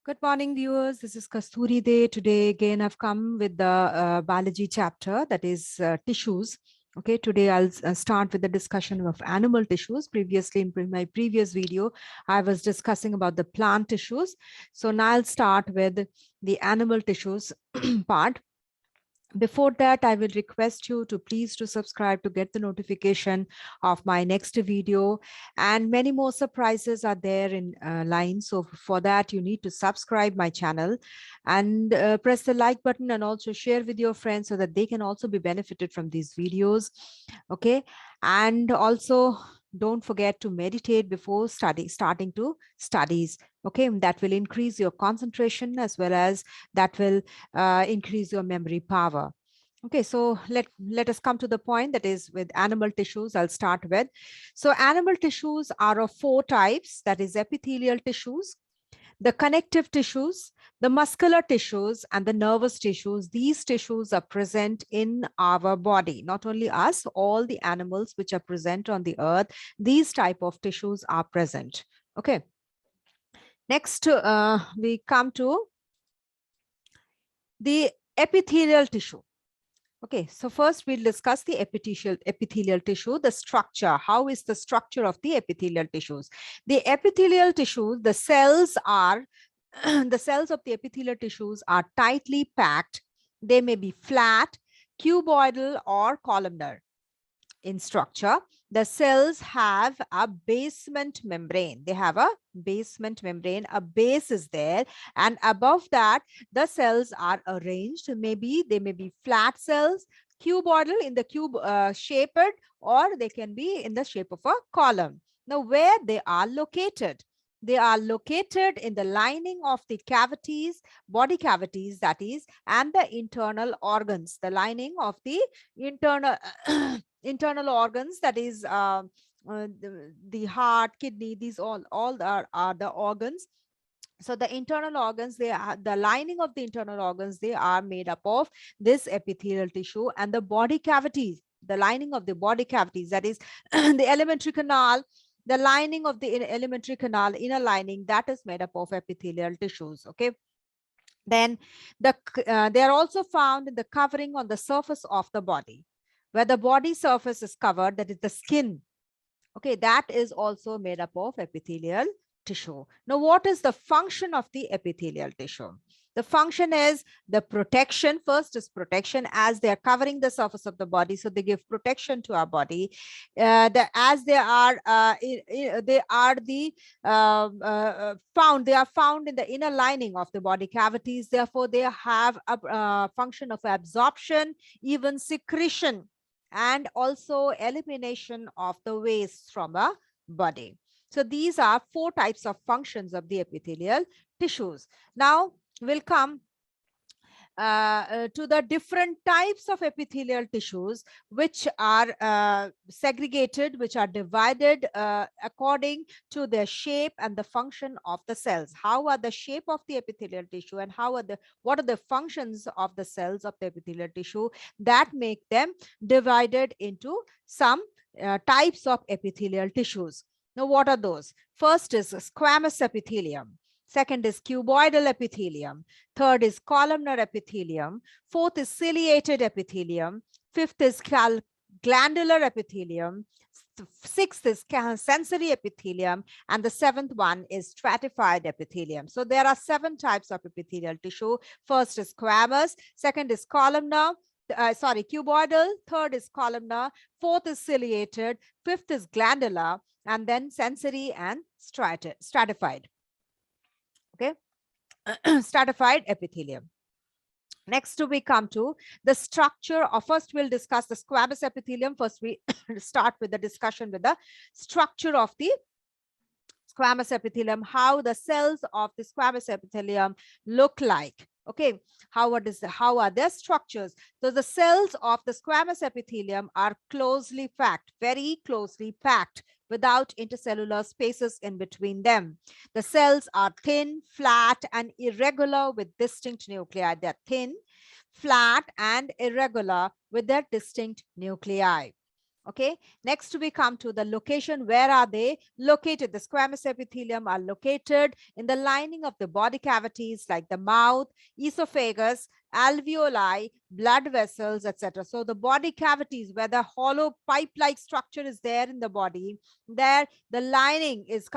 Good morning, viewers. This is Kasturi Day. Today, again, I've come with the biology chapter, that is tissues. Okay, today I'll start with the discussion of animal tissues. Previously, in my previous video, I was discussing about the plant tissues. So now I'll start with the animal tissues part. Before that, I will request you to please to subscribe to get the notification of my next video, and many more surprises are there in line. So for that, you need to subscribe my channel and press the like button, and also share with your friends so that they can also be benefited from these videos. Okay. And also don't forget to meditate before starting to studies. Okay, that will increase your concentration as well as that will increase your memory power. Okay, so let us come to the point, that is with animal tissues. I'll start with. So animal tissues are of four types, that is epithelial tissues, the connective tissues, the muscular tissues, and the nervous tissues. These tissues are present in our body, not only us, all the animals which are present on the earth, these type of tissues are present. Okay. Next, we come to the epithelial tissue. Okay, so first we'll discuss the epithelial tissue, the structure. How is the structure of the epithelial tissues? The epithelial tissue, the cells are, the cells of the epithelial tissues are tightly packed. They may be flat, cuboidal, or columnar in structure. The cells have a basement membrane. They have a basement membrane. A base is there, and above that, the cells are arranged. Maybe they may be flat cells, cuboidal in the cube shaped, or they can be in the shape of a column. Now, where they are located? They are located in the lining of the cavities, body cavities, that is, and the internal organs. The lining of the internal internal organs, that is the heart, kidney, these all are the organs. So the internal organs, they are the lining of the internal organs, they are made up of this epithelial tissue. And the body cavities, the lining of the body cavities, that is the alimentary canal, the lining of the alimentary canal, inner lining, that is made up of epithelial tissues. Okay. Then they are also found in the covering on the surface of the body. Where the body surface is covered, that is the skin. Okay, that is also made up of epithelial tissue. Now, what is the function of the epithelial tissue? The function is the protection. First is protection, as they are covering the surface of the body, so they give protection to our body. As they are found in the inner lining of the body cavities. Therefore, they have a function of absorption, even secretion, and also elimination of the waste from a body. So these are four types of functions of the epithelial tissues. Now we'll come to the different types of epithelial tissues, which are segregated, which are divided according to their shape and the function of the cells. How are the shape of the epithelial tissue, and what are the functions of the cells of the epithelial tissue that make them divided into some types of epithelial tissues. Now, what are those? First is squamous epithelium. Second is cuboidal epithelium. Third is columnar epithelium. Fourth is ciliated epithelium. Fifth is glandular epithelium. Sixth is sensory epithelium. And the seventh one is stratified epithelium. So there are 7 types of epithelial tissue. First is squamous. Second is columnar. Cuboidal. Third is columnar. Fourth is ciliated. Fifth is glandular. And then sensory and stratified. Okay. Stratified epithelium. Next, we come to the structure of, first we'll discuss the squamous epithelium. First, we start with the discussion with the structure of the squamous epithelium, how the cells of the squamous epithelium look like. Okay, how are their structures? So the cells of the squamous epithelium are closely packed, very closely packed, without intercellular spaces in between them. The cells are thin, flat, and irregular with distinct nuclei. They're thin, flat, and irregular with their distinct nuclei. Okay, next we come to the location. Where are they located? The squamous epithelium are located in the lining of the body cavities like the mouth, esophagus, alveoli, blood vessels, etc. So the body cavities where the hollow pipe-like structure is there in the body, there the lining is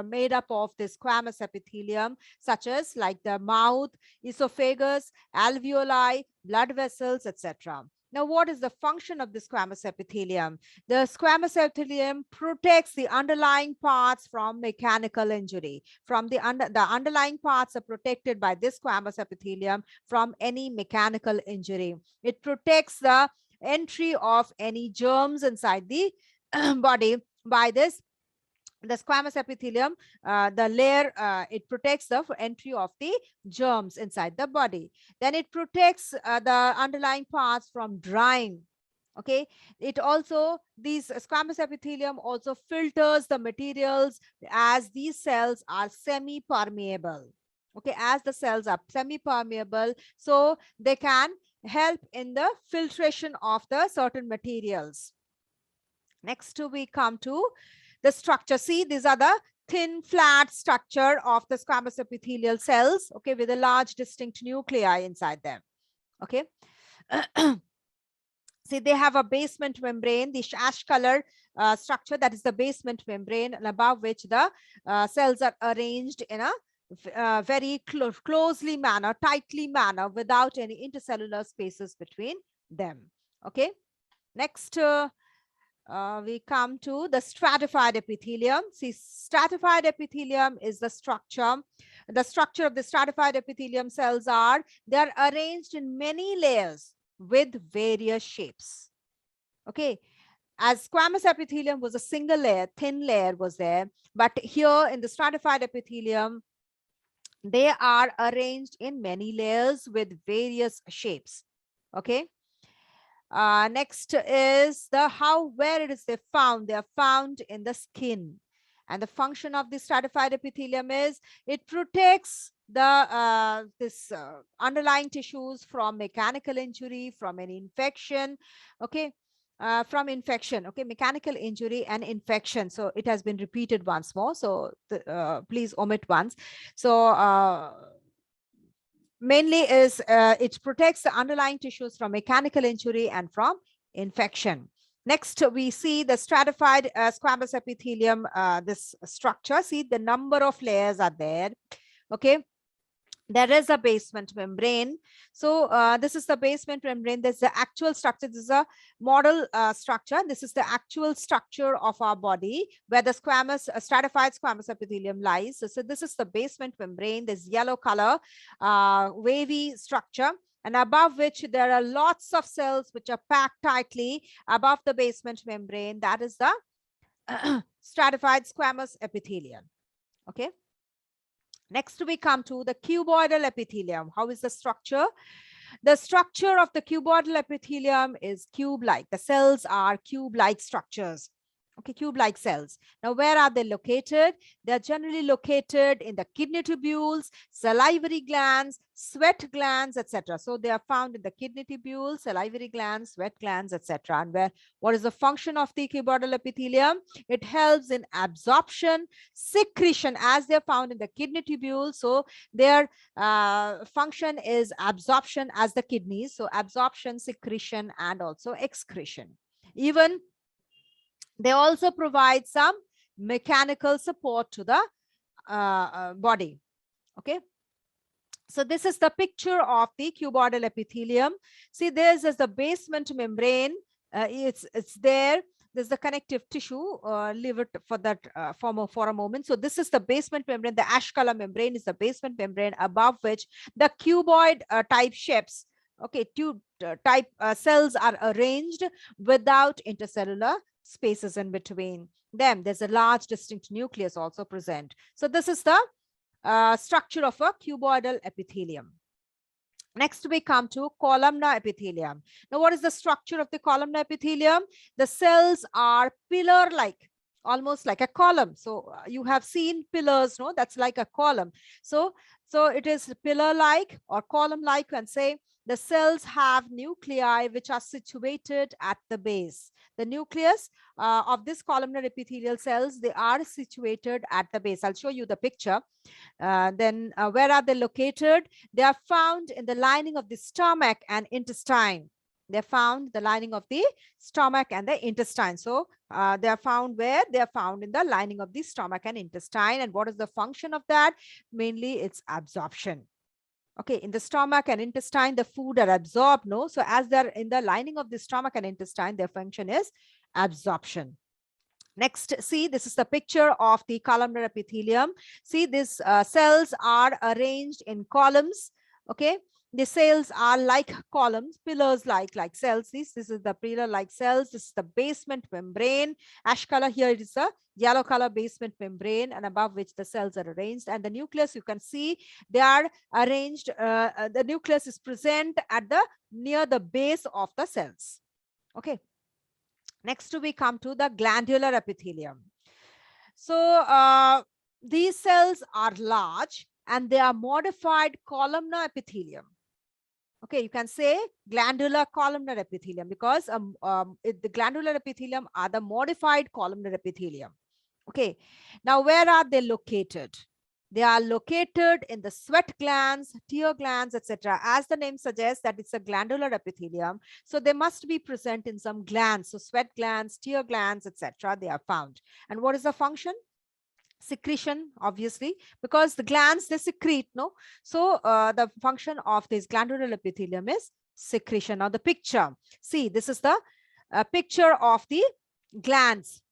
made up of the squamous epithelium, such as like the mouth, esophagus, alveoli, blood vessels, etc. Now, what is the function of the squamous epithelium? The squamous epithelium protects the underlying parts from mechanical injury. From the underlying parts are protected by this squamous epithelium from any mechanical injury. It protects the entry of any germs inside the body by this. The squamous epithelium, the layer, it protects the entry of the germs inside the body. Then it protects the underlying parts from drying. Okay, it also, these squamous epithelium also filters the materials as these cells are semi-permeable. Okay, as the cells are semi-permeable, so they can help in the filtration of the certain materials. Next, we come to the structure. See, these are the thin, flat structure of the squamous epithelial cells, okay, with a large distinct nuclei inside them. Okay. See, they have a basement membrane, the ash color structure, that is the basement membrane, and above which the cells are arranged in a very closely manner, tightly manner, without any intercellular spaces between them. Okay. Next, we come to the stratified epithelium. See, stratified epithelium is the structure. The structure of the stratified epithelium cells are, they are arranged in many layers with various shapes. Okay. As squamous epithelium was a single layer, thin layer was there. But here in the stratified epithelium, they are arranged in many layers with various shapes. Okay. Next is the where it is they found. They are found in the skin. And the function of the stratified epithelium is it protects the underlying tissues from mechanical injury, from any infection. Okay. From infection, okay, mechanical injury and infection. So it has been repeated once more. So please omit once. So mainly is it protects the underlying tissues from mechanical injury and from infection. Next, we see the stratified squamous epithelium, this structure. See, the number of layers are there. Okay. There is a basement membrane. So this is the basement membrane. There's the actual structure. This is a model structure. This is the actual structure of our body where the squamous, stratified squamous epithelium lies. So this is the basement membrane. This yellow color, wavy structure. And above which there are lots of cells which are packed tightly above the basement membrane. That is the stratified squamous epithelium. Okay. Next, we come to the cuboidal epithelium. How is the structure? The structure of the cuboidal epithelium is cube-like. The cells are cube-like structures. Okay, cube-like cells. Now, where are they located? They are generally located in the kidney tubules, salivary glands, sweat glands, etc. So they are found in the kidney tubules, salivary glands, sweat glands, etc. And what is the function of the cuboidal epithelium? It helps in absorption, secretion, as they are found in the kidney tubules. So their function is absorption as the kidneys. So absorption, secretion, and also excretion. Even they also provide some mechanical support to the body. Okay. So this is the picture of the cuboidal epithelium. See, there's the basement membrane. It's there. There's the connective tissue. Leave it for that for a moment. So this is the basement membrane. The ash color membrane is the basement membrane above which the cuboid type shapes, okay, tube type cells are arranged without intercellular spaces in between them. There's a large distinct nucleus also present. So this is the structure of a cuboidal epithelium. Next, we come to columnar epithelium. Now, what is the structure of the columnar epithelium? The cells are pillar-like, almost like a column. So you have seen pillars, no? That's like a column. So it is pillar-like or column-like, and say the cells have nuclei which are situated at the base. The nucleus of this columnar epithelial cells, they are situated at the base. I'll show you the picture. Then where are they located? They are found in the lining of the stomach and intestine. They're found the lining of the stomach and the intestine. So they are found where? They are found in the lining of the stomach and intestine. And what is the function of that? Mainly it's absorption. Okay, in the stomach and intestine, the food are absorbed, no? So as they're in the lining of the stomach and intestine, their function is absorption. Next, see, this is the picture of the columnar epithelium. See, these cells are arranged in columns. Okay, the cells are like columns, pillars like cells. This is the pillar-like cells. This is the basement membrane. Ash color here, it is a yellow color basement membrane, and above which the cells are arranged. And the nucleus, you can see, they are arranged. The nucleus is present at the near the base of the cells. Okay. Next, we come to the glandular epithelium. So these cells are large and they are modified columnar epithelium. Okay, you can say glandular columnar epithelium because the glandular epithelium are the modified columnar epithelium. Okay, now where are they located? They are located in the sweat glands, tear glands, etc. As the name suggests that it's a glandular epithelium, so they must be present in some glands. So sweat glands, tear glands, etc. they are found. And what is the function? Secretion, obviously, because the glands, they secrete, no? So the function of this glandular epithelium is secretion. Now the picture, see, this is the picture of the glands.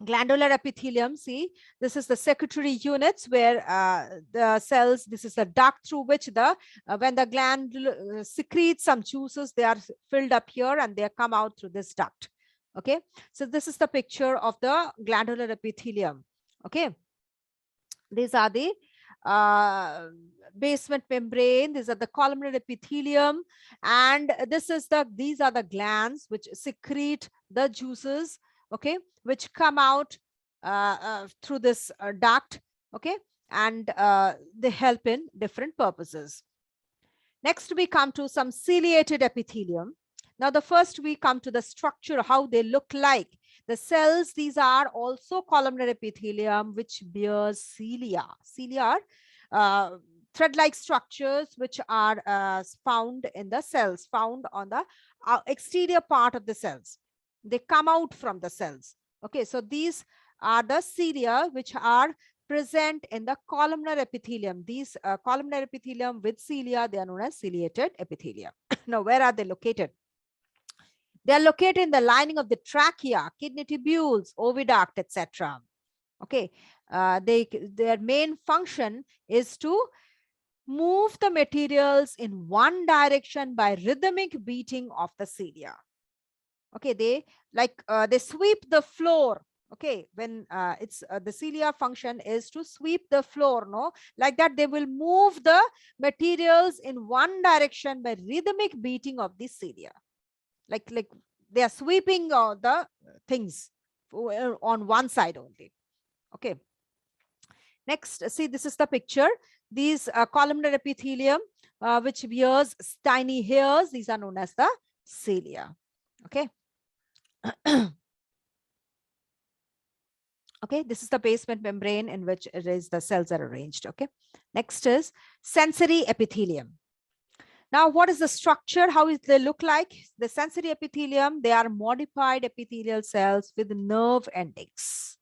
Glandular epithelium, see, this is the secretory units where the cells, this is the duct through which the when the gland secretes some juices, they are filled up here and they come out through this duct. Okay, so this is the picture of the glandular epithelium. Okay, these are the basement membrane, these are the columnar epithelium, and these are the glands which secrete the juices, okay, which come out through this duct, okay, and they help in different purposes. Next, we come to some ciliated epithelium. Now, the first we come to the structure, how they look like. The cells, these are also columnar epithelium, which bears cilia. Cilia are thread-like structures which are found in the cells, found on the exterior part of the cells. They come out from the cells. Okay, so these are the cilia which are present in the columnar epithelium. These columnar epithelium with cilia, they are known as ciliated epithelium. Now, where are they located? They are located in the lining of the trachea, kidney tubules, oviduct, etc. Okay, their main function is to move the materials in one direction by rhythmic beating of the cilia. Okay, they sweep the floor. Okay, when it's the cilia function is to sweep the floor, no, like that they will move the materials in one direction by rhythmic beating of the cilia. Like they are sweeping the things on one side only. Okay. Next, see, this is the picture. These columnar epithelium, which bears tiny hairs, these are known as the cilia. Okay. Okay, this is the basement membrane in which the cells are arranged. Okay. Next is sensory epithelium. Now, what is the structure? How is they look like? The sensory epithelium, they are modified epithelial cells with nerve endings.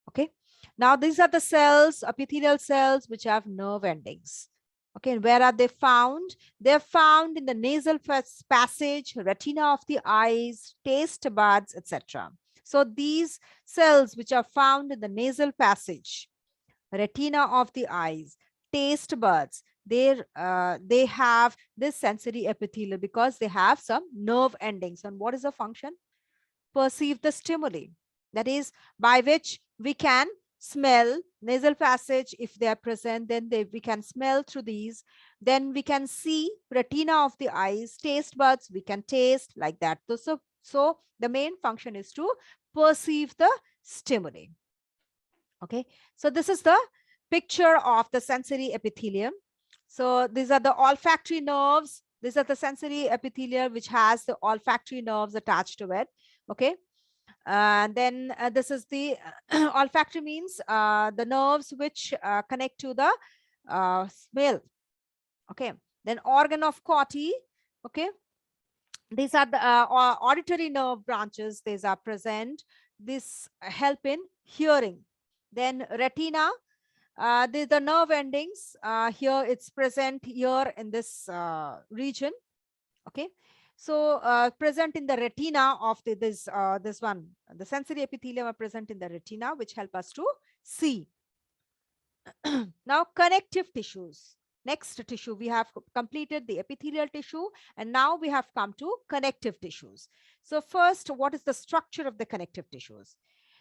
Okay. Now, these are the cells, epithelial cells, which have nerve endings. Okay. And where are they found? They're found in the nasal passage, retina of the eyes, taste buds, etc. So these cells which are found in the nasal passage, retina of the eyes, taste buds, they have this sensory epithelium because they have some nerve endings. And what is the function? Perceive the stimuli. That is by which we can smell. Nasal passage, if they are present, then we can smell through these. Then we can see retina of the eyes, taste buds, we can taste, like that. So the main function is to perceive the stimuli. Okay, so this is the picture of the sensory epithelium. So these are the olfactory nerves. These are the sensory epithelial, which has the olfactory nerves attached to it. Okay. And then this is the olfactory means the nerves which connect to the smell. Okay. Then organ of Corti. Okay. These are the auditory nerve branches. These are present. This help in hearing. Then retina. The nerve endings here, it's present here in this region. Okay. So present in the retina of this one, the sensory epithelium are present in the retina, which help us to see. Now connective tissues. Next tissue, we have completed the epithelial tissue, and now we have come to connective tissues. So first, what is the structure of the connective tissues?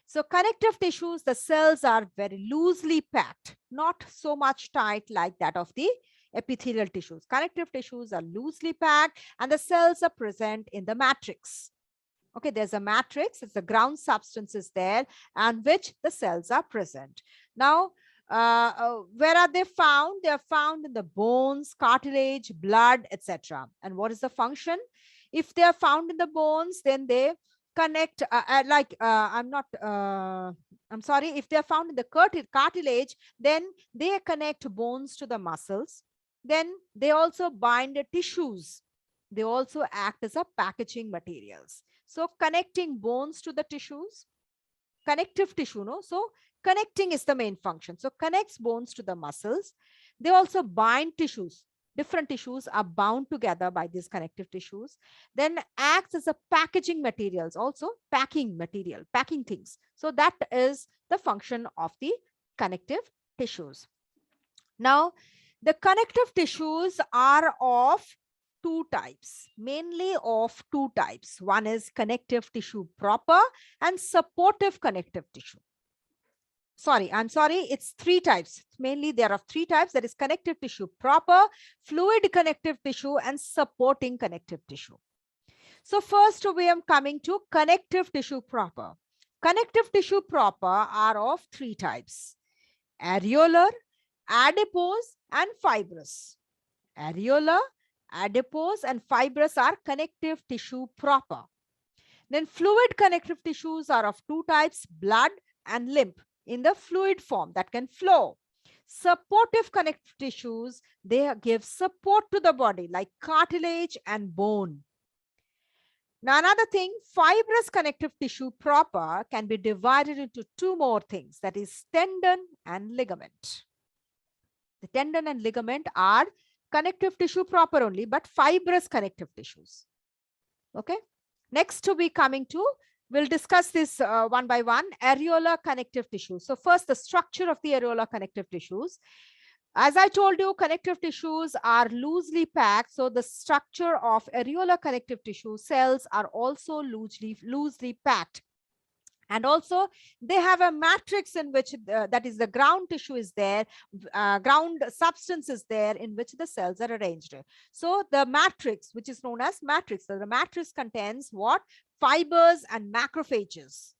So connective tissues, the cells are very loosely packed, not so much tight like that of the epithelial tissues. Connective tissues are loosely packed and the cells are present in the matrix. Okay, there's a matrix, it's the ground substance is there and which the cells are present. Now, where are they found? They are found in the bones, cartilage, blood, etc. And what is the function? If they are found in the bones, then they connect I'm sorry, if they are found in the cartilage, then they connect bones to the muscles. Then they also bind the tissues. They also act as a packaging materials. So connecting bones to the tissues, connective tissue, no? So connecting is the main function. So connects bones to the muscles. They also bind tissues. Different tissues are bound together by these connective tissues. Then acts as a packaging materials, also packing material, packing things. So that is the function of the connective tissues. Now, the connective tissues are of two types, mainly of two types. One is connective tissue proper and supportive connective tissue. I'm sorry, it's three types. Mainly there are three types, that is connective tissue proper, fluid connective tissue, and supporting connective tissue. So first we are coming to connective tissue proper. Connective tissue proper are of three types: areolar, adipose, and fibrous. Areola, adipose, and fibrous are connective tissue proper. Then fluid connective tissues are of two types: blood and lymph, in the fluid form that can flow. Supportive connective tissues, they give support to the body like cartilage and bone. Now another thing, fibrous connective tissue proper can be divided into two more things, that is tendon and ligament. The tendon and ligament are connective tissue proper only, but fibrous connective tissues. Okay. Next to be coming to, we'll discuss this one by one. Areolar connective tissues. So first, the structure of the areolar connective tissues. As I told you, connective tissues are loosely packed. So the structure of areolar connective tissue cells are also loosely packed. And also they have a matrix in which that is the ground tissue is there, ground substance is there in which the cells are arranged. So the matrix, which is known as matrix, so the matrix contains what? Fibers and macrophages.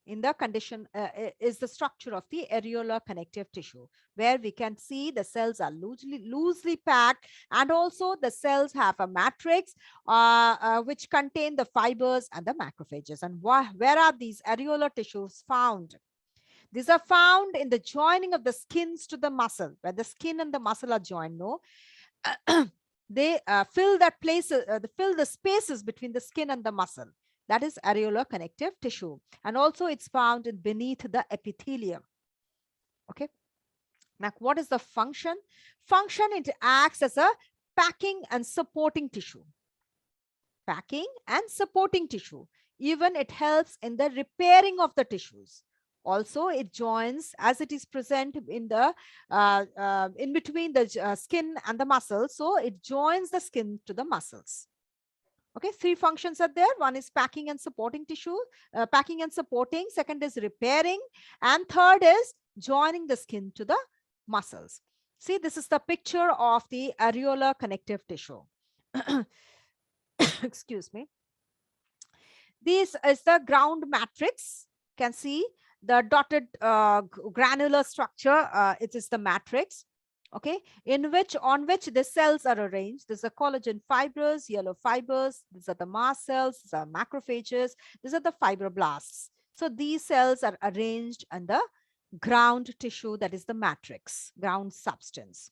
In the condition is the structure of the areolar connective tissue, where we can see the cells are loosely packed, and also the cells have a matrix which contain the fibers and the macrophages. And where are these areolar tissues found? These are found in the joining of the skins to the muscle, where the skin and the muscle are joined. No, they fill that place, fill the spaces between the skin and the muscle. That is areolar connective tissue. And also it's found beneath the epithelium. Okay. Now, what is the function? Function, it acts as a packing and supporting tissue. Packing and supporting tissue. Even it helps in the repairing of the tissues. Also, it joins, as it is present in the in between the skin and the muscles. So it joins the skin to the muscles. Okay, three functions are there. One is packing and supporting tissue, packing and supporting. Second is repairing. And third is joining the skin to the muscles. See, this is the picture of the areolar connective tissue. Excuse me. This is the ground matrix. You can see the dotted granular structure. It is the matrix. okay, on which the cells are arranged. These are collagen fibers, yellow fibers. These are the mast cells. These are macrophages. These are the fibroblasts. So these cells are arranged on the ground tissue, that is the matrix, ground substance.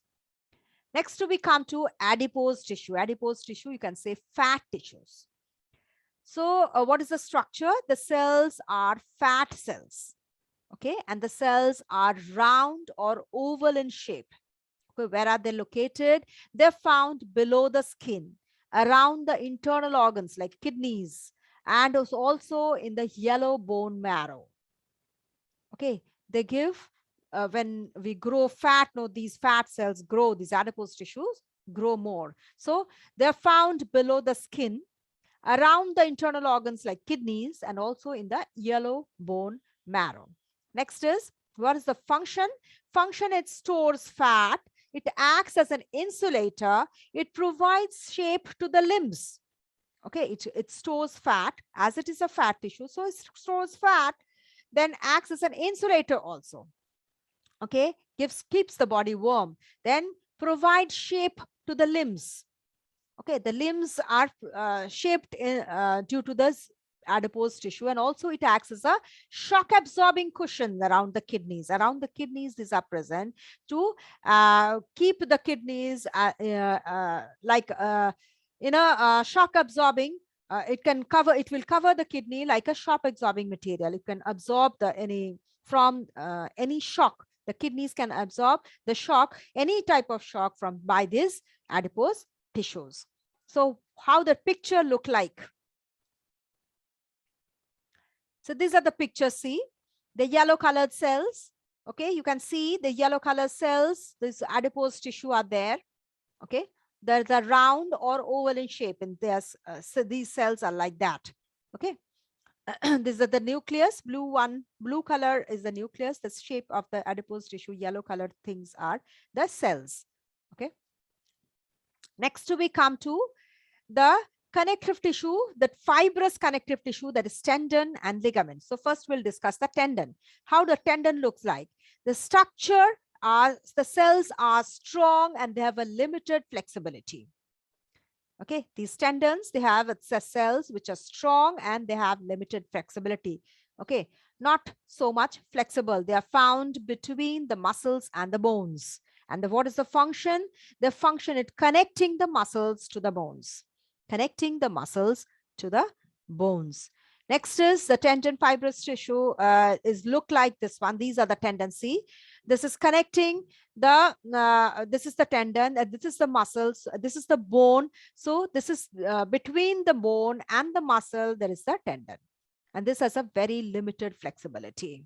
Next, we come to adipose tissue. Adipose tissue, you can say fat tissues. So what is the structure? The cells are fat cells. Okay, and the cells are round or oval in shape. Okay, where are they located? They're found below the skin, around the internal organs like kidneys, and also in the yellow bone marrow. Okay, they give, when we grow fat, no, these fat cells grow, these adipose tissues grow more. So they're found below the skin, around the internal organs like kidneys, and also in the yellow bone marrow. Next is, what is the function? Function, it stores fat. It acts as an insulator. It provides shape to the limbs. Okay, it stores fat, as it is a fat tissue. So it stores fat, then acts as an insulator also. Okay, keeps the body warm, then provides shape to the limbs. Okay, the limbs are shaped due to this adipose tissue, and also it acts as a shock absorbing cushion around the kidneys. Around the kidneys, these are present to keep the kidneys like shock absorbing. It will cover the kidney like a shock absorbing material. It can absorb any shock. The kidneys can absorb the shock, any type of shock by this adipose tissues. So how the picture look like? So these are the pictures. See the yellow colored cells. Okay, you can see the yellow color cells. This adipose tissue are there. Okay, there's a round or oval in shape, and so these cells are like that. Okay. This is the nucleus. Blue color is the nucleus. The shape of the adipose tissue. Yellow colored things are the cells. Okay. Next, we come to the connective tissue, that fibrous connective tissue, that is tendon and ligament. So first we'll discuss the tendon. How the tendon looks like. The structure the cells are strong and they have a limited flexibility. Okay, these tendons, they have cells which are strong and they have limited flexibility. Okay, not so much flexible. They are found between the muscles and the bones. And what is the function? The function is connecting the muscles to the bones. Connecting the muscles to the bones. Next is the tendon fibrous tissue look like this one. These are the tendons. See, this is connecting this is the tendon, this is the muscles, this is the bone. So this is between the bone and the muscle, there is the tendon. And this has a very limited flexibility.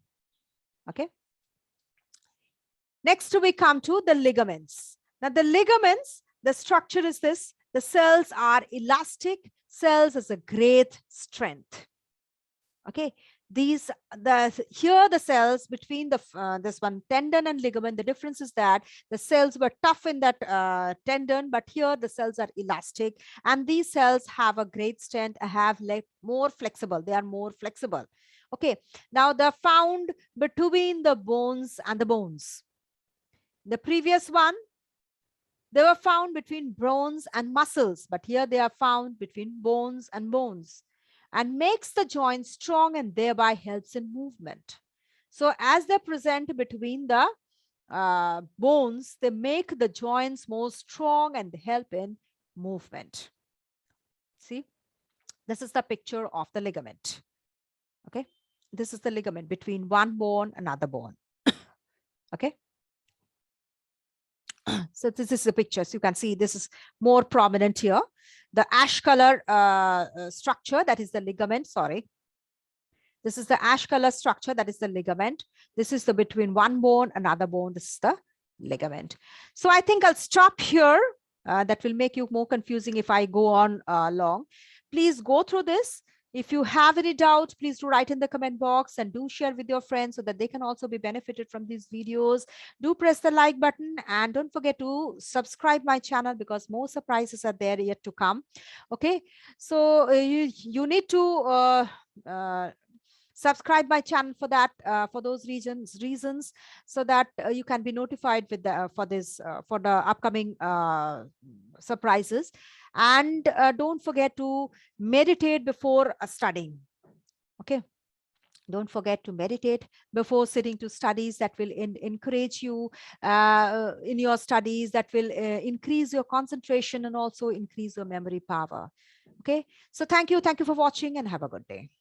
Okay. Next, we come to the ligaments. Now, the ligaments, the structure is this. The cells are elastic. Cells has a great strength. Okay. Here the cells between this one tendon and ligament, the difference is that the cells were tough in that tendon, but here the cells are elastic, and these cells have a great strength, have more flexible. They are more flexible. Okay. Now they're found between the bones and the bones. The previous one, they were found between bones and muscles, but here they are found between bones and bones, and makes the joint strong and thereby helps in movement. So as they're present between the bones, they make the joints more strong and help in movement. See, this is the picture of the ligament. Okay, this is the ligament between one bone and another bone. Okay. So this is the picture. So you can see this is more prominent here. The ash color structure, that is the ligament. Sorry. This is the ash color structure, that is the ligament. This is the between one bone, another bone. This is the ligament. So I think I'll stop here. That will make you more confusing if I go on long. Please go through this. If you have any doubt, please do write in the comment box and do share with your friends so that they can also be benefited from these videos. Do press the like button and don't forget to subscribe my channel because more surprises are there yet to come. Okay, so you need to Subscribe my channel for that, for those reasons, so that you can be notified with the for the upcoming surprises. And don't forget to meditate before studying. Okay, don't forget to meditate before sitting to studies. That will encourage you in your studies. That will increase your concentration and also increase your memory power. Okay, so thank you for watching and have a good day.